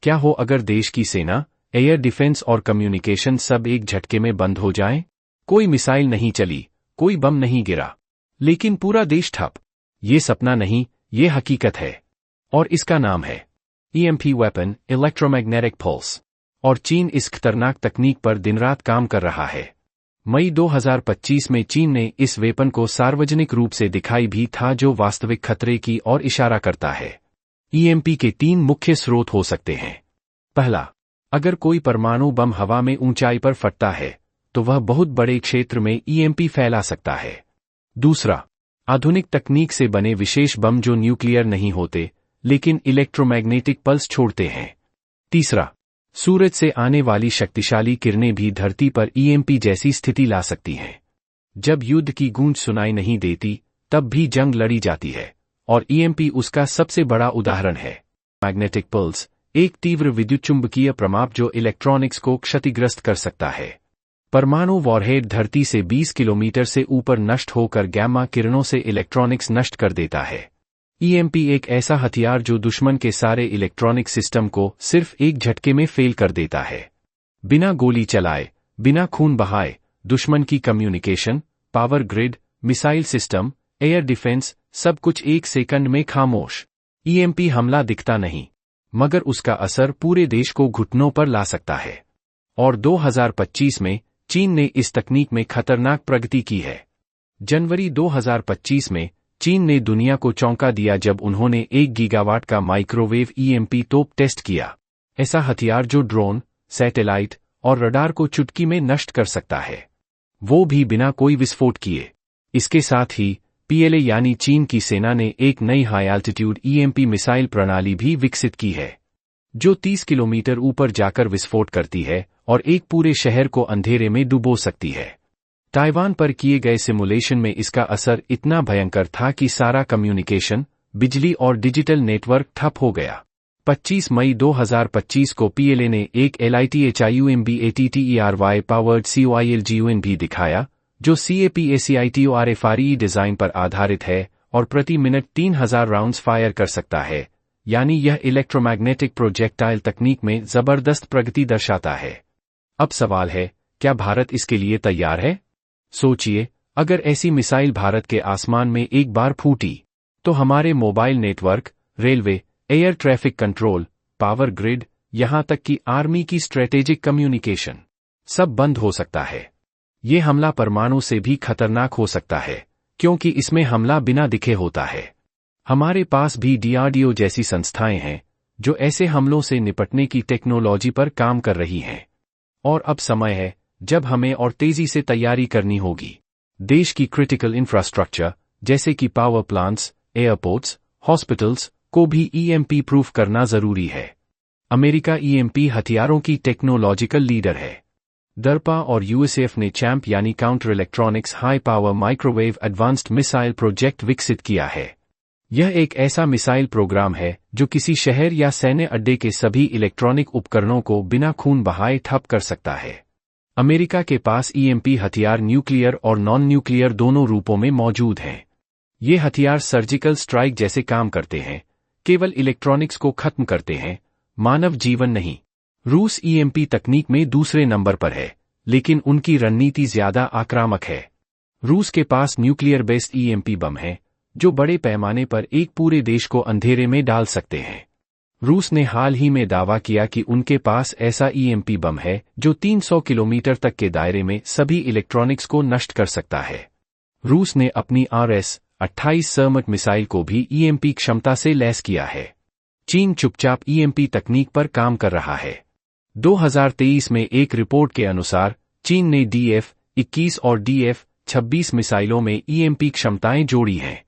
क्या हो अगर देश की सेना, एयर डिफेंस और कम्युनिकेशन सब एक झटके में बंद हो जाएं? कोई मिसाइल नहीं चली, कोई बम नहीं गिरा, लेकिन पूरा देश ठप। ये सपना नहीं, ये हकीकत है। और इसका नाम है EMP वेपन, इलेक्ट्रोमैग्नेटिक पल्स। और चीन इस खतरनाक तकनीक पर दिन रात काम कर रहा है। मई 2025 में चीन ने इस वेपन को सार्वजनिक रूप से दिखाई भी था, जो वास्तविक खतरे की ओर इशारा करता है। EMP के 3 मुख्य स्रोत हो सकते हैं। पहला, अगर कोई परमाणु बम हवा में ऊंचाई पर फटता है तो वह बहुत बड़े क्षेत्र में EMP फैला सकता है। दूसरा, आधुनिक तकनीक से बने विशेष बम जो न्यूक्लियर नहीं होते लेकिन इलेक्ट्रोमैग्नेटिक पल्स छोड़ते हैं। तीसरा, सूरज से आने वाली शक्तिशाली किरणें भी धरती पर EMP जैसी स्थिति ला सकती हैं। जब युद्ध की गूंज सुनाई नहीं देती, तब भी जंग लड़ी जाती है, और EMP उसका सबसे बड़ा उदाहरण है। मैग्नेटिक पल्स एक तीव्र विद्युतचुंबकीय प्रमाप जो इलेक्ट्रॉनिक्स को क्षतिग्रस्त कर सकता है। परमाणु वॉरहेड धरती से 20 किलोमीटर से ऊपर नष्ट होकर गैमा किरणों से इलेक्ट्रॉनिक्स नष्ट कर देता है। EMP एक ऐसा हथियार जो दुश्मन के सारे इलेक्ट्रॉनिक सिस्टम को सिर्फ एक झटके में फेल कर देता है। बिना गोली चलाए, बिना खून बहाए, दुश्मन की communication, power grid, missile system, air defence, सब कुछ एक सेकंड में खामोश। EMP हमला दिखता नहीं, मगर उसका असर पूरे देश को घुटनों पर ला सकता है। और 2025 में चीन ने इस तकनीक में खतरनाक प्रगति की है। जनवरी 2025 में चीन ने दुनिया को चौंका दिया जब उन्होंने 1 गीगावाट का माइक्रोवेव EMP तोप टेस्ट किया। ऐसा हथियार जो ड्रोन, सैटेलाइट और रडार को चुटकी में नष्ट कर सकता है, वो भी बिना कोई विस्फोट किए। इसके साथ ही PLA यानी चीन की सेना ने एक नई हाई एल्टीट्यूड EMP मिसाइल प्रणाली भी विकसित की है, जो 30 किलोमीटर ऊपर जाकर विस्फोट करती है और एक पूरे शहर को अंधेरे में डुबो सकती है। ताइवान पर किए गए सिमुलेशन में इसका असर इतना भयंकर था कि सारा कम्युनिकेशन, बिजली और डिजिटल नेटवर्क ठप हो गया। 25 मई 2025 को PLA ने एक LITHIUMB-ATTERY पावर्ड COILGUN भी दिखाया, जो CAPACITORFRE डिजाइन पर आधारित है और प्रति मिनट 3000 राउंड्स फायर कर सकता है। यानी यह इलेक्ट्रोमैग्नेटिक प्रोजेक्टाइल तकनीक में जबरदस्त प्रगति दर्शाता है। अब सवाल है, क्या भारत इसके लिए तैयार है? सोचिए, अगर ऐसी मिसाइल भारत के आसमान में एक बार फूटी, तो हमारे mobile network, railway, air traffic control, power grid, यहां तक कि आर्मी की स्ट्रेटेजिक कम्युनिकेशन, सब बंद हो सकता है। ये हमला परमाणु से भी खतरनाक हो सकता है, क्योंकि इसमें हमला बिना दिखे होता है। हमारे पास भी DRDO जैसी संस्थाएं हैं, जो ऐसे हमलों से निपटने की टेक्नोलॉजी पर काम कर रही हैं। और अब समय है जब हमें और तेजी से तैयारी करनी होगी। देश की क्रिटिकल इंफ्रास्ट्रक्चर, जैसे कि पावर प्लांट्स, एयरपोर्ट्स, हॉस्पिटल्स, को भी EMP प्रूफ करना जरूरी है। अमेरिका EMP हथियारों की टेक्नोलॉजिकल लीडर है। DARPA और USAF ने चैम्प यानी counter electronics high power microwave advanced missile project विकसित किया है। यह एक ऐसा मिसाइल प्रोग्राम है जो किसी शहर या सैन्य अड्डे के सभी इलेक्ट्रॉनिक उपकरणों को बिना खून बहाए ठप कर सकता है। अमेरिका के पास EMP हथियार न्यूक्लियर और नॉन न्यूक्लियर दोनों रूपों में मौजूद हैं। ये हथियार सर्जिकल स्ट्राइक जैसे काम करते हैं, केवल इलेक्ट्रॉनिक्स को खत्म करते हैं, मानव जीवन नहीं। रूस EMP तकनीक में दूसरे नंबर पर है, लेकिन उनकी रणनीति ज्यादा आक्रामक है। रूस के पास न्यूक्लियर बेस्ड EMP बम है, जो बड़े पैमाने पर एक पूरे देश को अंधेरे में डाल सकते हैं। रूस ने हाल ही में दावा किया कि उनके पास ऐसा EMP बम है जो 300 किलोमीटर तक के दायरे में सभी इलेक्ट्रॉनिक्स को नष्ट कर सकता है। रूस ने अपनी RS-28 सर्मट मिसाइल को भी EMP क्षमता से लैस किया है। चीन चुपचाप EMP तकनीक पर काम कर रहा है। 2023 में एक रिपोर्ट के अनुसार चीन ने DF-21 और DF-26 मिसाइलों में EMP क्षमताएं जोड़ी हैं।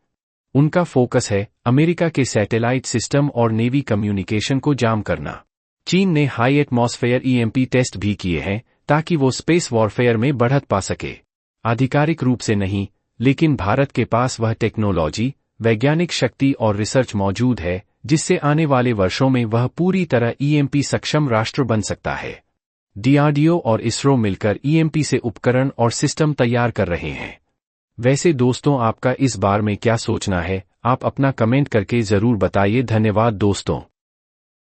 उनका फोकस है अमेरिका के सैटेलाइट सिस्टम और नेवी कम्युनिकेशन को जाम करना। चीन ने हाई एटमॉस्फेयर EMP टेस्ट भी किए हैं ताकि वो स्पेस वॉरफेयर में बढ़त पा सके। आधिकारिक रूप से नहीं, लेकिन भारत के पास वह टेक्नोलॉजी, वैज्ञानिक शक्ति और रिसर्च मौजूद है जिससे आने वाले वर्षों में वह पूरी तरह EMP सक्षम राष्ट्र बन सकता है। DRDO और ISRO मिलकर EMP से उपकरण और सिस्टम तैयार कर रहे हैं। वैसे दोस्तों, आपका इस बारे में क्या सोचना है? आप अपना कमेंट करके जरूर बताइए। धन्यवाद दोस्तों।